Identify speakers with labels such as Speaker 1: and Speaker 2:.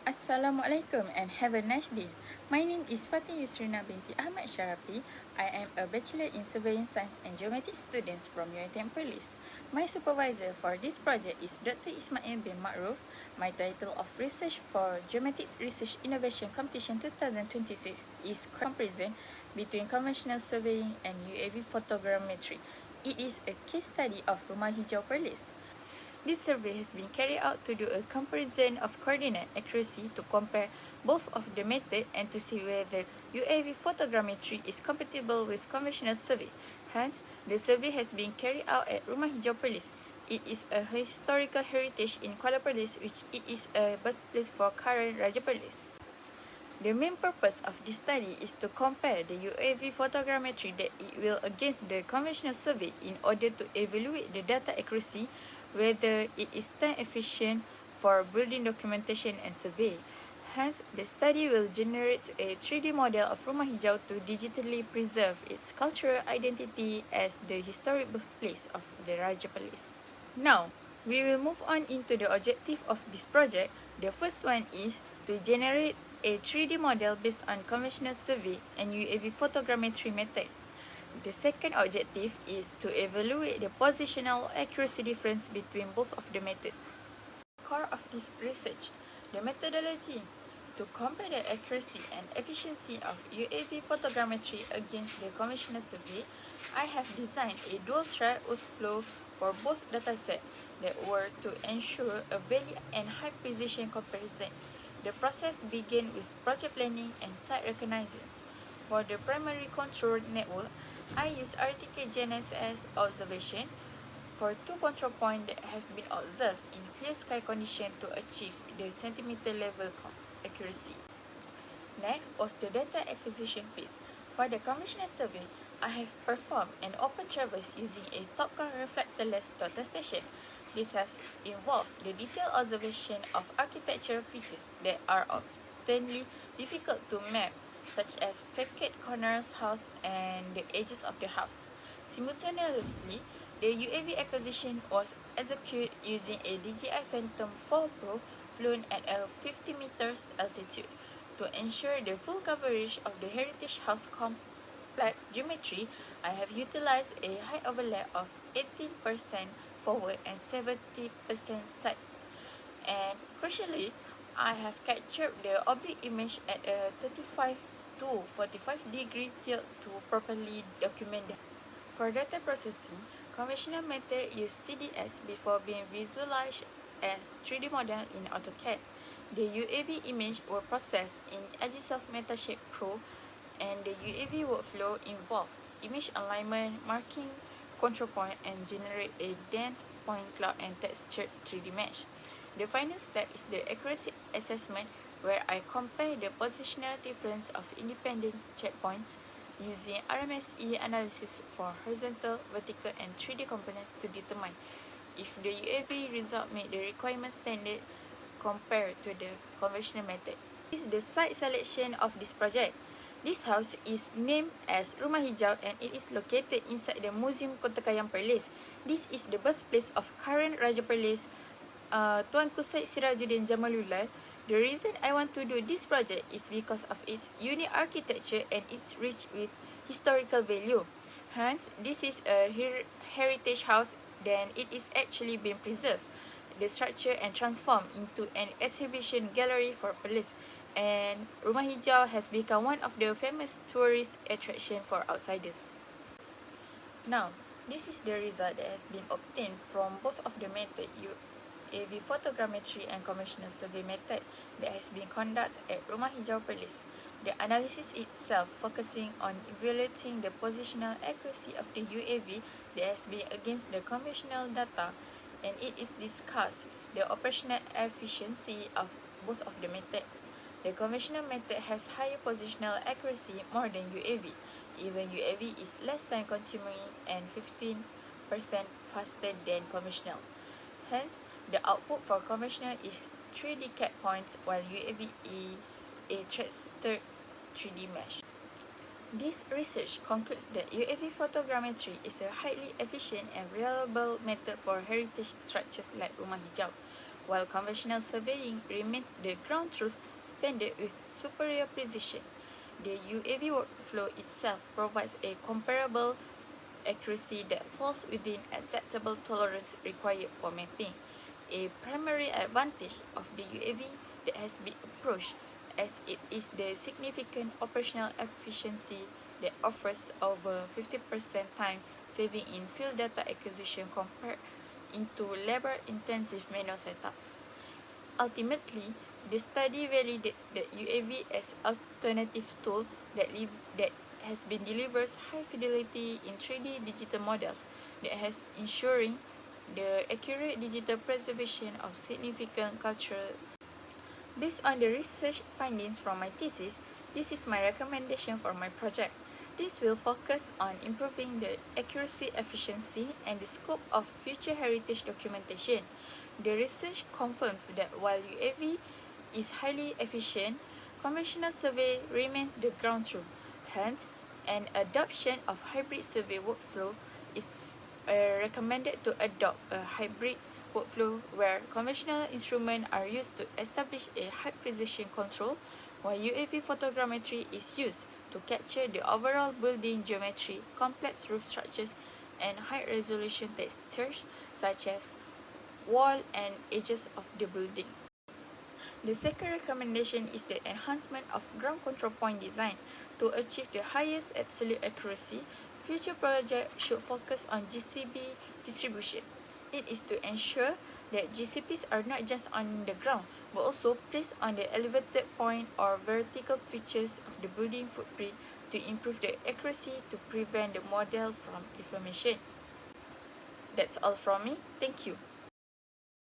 Speaker 1: Assalamualaikum and have a nice day. My name is Fatin Yusrina Binti Ahmad Sharapi. I am a Bachelor in Surveying Science and Geometric student from UiTM Perlis. My supervisor for this project is Dr. Ismail bin Ma'ruf. My title of research for Geomatics Research Innovation Competition 2026 is comparison between conventional surveying and UAV photogrammetry. It is a case study of RUMAH HIJAU Perlis. This survey has been carried out to do a comparison of coordinate accuracy to compare both of the method and to see whether UAV photogrammetry is compatible with conventional survey. Hence, the survey has been carried out at RUMAH HIJAU Perlis. It is a historical heritage in Kuala Perlis, which it is a birthplace for current Raja Perlis. The main purpose of this study is to compare the UAV photogrammetry that it will against the conventional survey in order to evaluate the data accuracy, whether it is time efficient for building documentation and survey. Hence, the study will generate a 3D model of RUMAH HIJAU to digitally preserve its cultural identity as the historic birthplace of the Raja Perlis. Now, we will move on into the objective of this project. The first one is to generate a 3D model based on conventional survey and UAV photogrammetry method. The second objective is to evaluate the positional accuracy difference between both of the methods. Core of this research, the methodology. To compare the accuracy and efficiency of UAV photogrammetry against the conventional survey, I have designed a dual-track workflow for both datasets that were to ensure a valid and high precision comparison. The process began with project planning and site reconnaissance. For the primary control network, I use RTK GNSS observation for two control points that have been observed in clear sky condition to achieve the centimeter level accuracy. Next was the data acquisition phase. For the conventional survey, I have performed an open traverse using a top-ground reflectorless total station. This has involved the detailed observation of architectural features that are often difficult to map, such as facade corners, house, and the edges of the house. Simultaneously, the UAV acquisition was executed using a DJI Phantom 4 Pro flown at a 50 meters altitude. To ensure the full coverage of the heritage house complex geometry, I have utilized a height overlap of 18% forward and 70% side. And crucially, I have captured the oblique image at a 35 to 45 degree tilt to properly document them. For data processing, conventional method use CDS before being visualized as 3D model in AutoCAD. The UAV image were processed in Agisoft Metashape Pro, and the UAV workflow involved image alignment, marking control point, and generate a dense point cloud and textured 3D mesh. The final step is the accuracy assessment, where I compare the positional difference of independent checkpoints using RMSE analysis for horizontal, vertical, and 3D components to determine if the UAV result meet the requirement standard compared to the conventional method. This is the site selection of this project. This house is named as RUMAH HIJAU and it is located inside the Museum Kota Kayam Perlis. This is the birthplace of current Raja Perlis, Tuanku Syed Sirajuddin Jamalullah. The reason I want to do this project is because of its unique architecture and its rich with historical value. Hence, this is a heritage house, then it is actually being preserved, the structure, and transformed into an exhibition gallery for Perlis. And RUMAH HIJAU has become one of the famous tourist attraction for outsiders. Now, this is the result that has been obtained from both of the method, UAV photogrammetry and conventional survey method, that has been conducted at RUMAH HIJAU Perlis. The analysis itself focusing on evaluating the positional accuracy of the UAV that has been against the conventional data, and it is discussed the operational efficiency of both of the method. The conventional method has higher positional accuracy more than UAV. Even UAV is less time consuming and 15% faster than conventional. Hence, the output for conventional is 3D cat points, while UAV is a textured 3D mesh. This research concludes that UAV photogrammetry is a highly efficient and reliable method for heritage structures like RUMAH HIJAU. while conventional surveying remains the ground truth standard with superior precision. The UAV workflow itself provides a comparable accuracy that falls within acceptable tolerance required for mapping. A primary advantage of the UAV that has been approached as it is the significant operational efficiency that offers over 50% time saving in field data acquisition compared into labor-intensive manual setups. Ultimately, the study validates that UAV as alternative tool that has been delivers high fidelity in 3D digital models that has ensuring the accurate digital preservation of significant cultural. Based on the research findings from my thesis, this is my recommendation for my project. This will focus on improving the accuracy, efficiency, and the scope of future heritage documentation. The research confirms that while UAV is highly efficient, conventional survey remains the ground truth. Hence, an adoption of hybrid survey workflow is recommended to adopt a hybrid workflow where conventional instruments are used to establish a high precision control, while UAV photogrammetry is used to capture the overall building geometry, complex roof structures, and high-resolution textures such as wall and edges of the building. The second recommendation is the enhancement of ground control point design. To achieve the highest absolute accuracy, future projects should focus on GCB distribution. It is to ensure that GCPs are not just on the ground, but also placed on the elevated point or vertical features of the building footprint to improve the accuracy to prevent the model from deformation. That's all from me. Thank you.